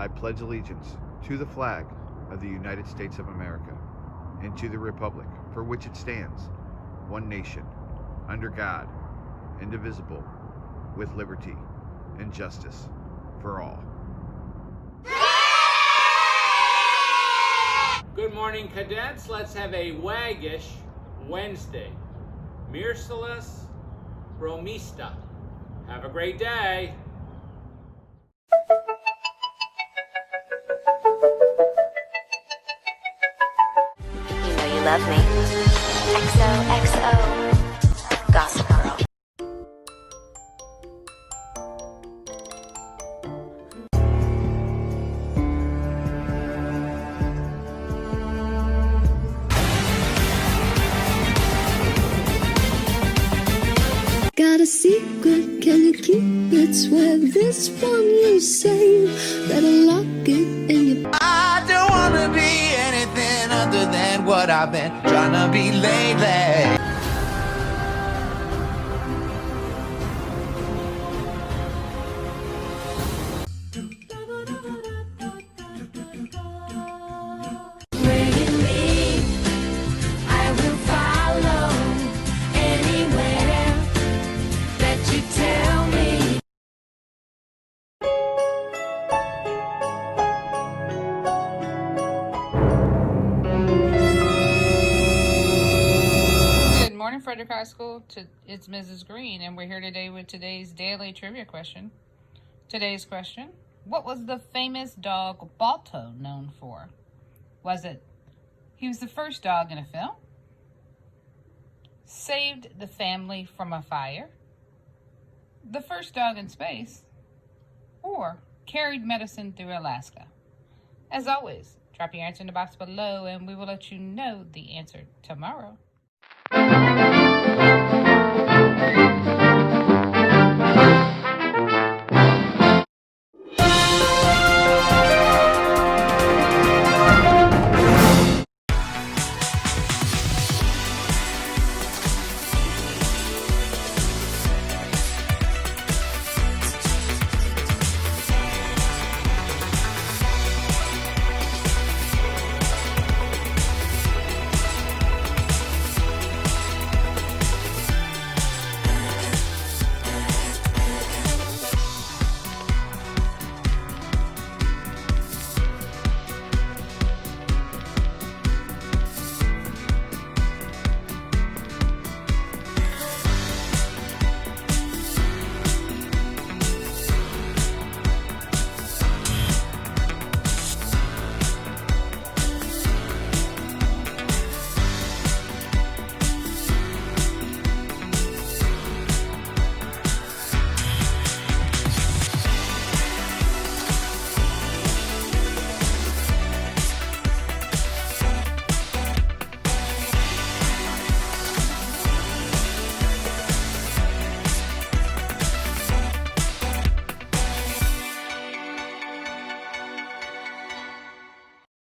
I pledge allegiance to the flag of the United States of America and to the republic for which it stands, one nation, under God, indivisible, with liberty and justice for all. Good morning, cadets. Let's have a waggish Wednesday. Merciless Bromista. Have a great day. You know you love me. XOXO. Gossip Girl. Got a secret, can you keep it? Swear this one you say. Better lock it in your... I don't wanna be anything other than what I've been trying to be lately. Where you lead, I will follow anywhere that you tell me. Good morning, Frederick High School. It's Mrs. Green, and we're here today with today's daily trivia question. Today's question: what was the famous dog Balto known for? Was it he was the first dog in a film, saved the family from a fire, the first dog in space, or carried medicine through Alaska? As always, drop your answer in the box below, and we will let you know the answer tomorrow.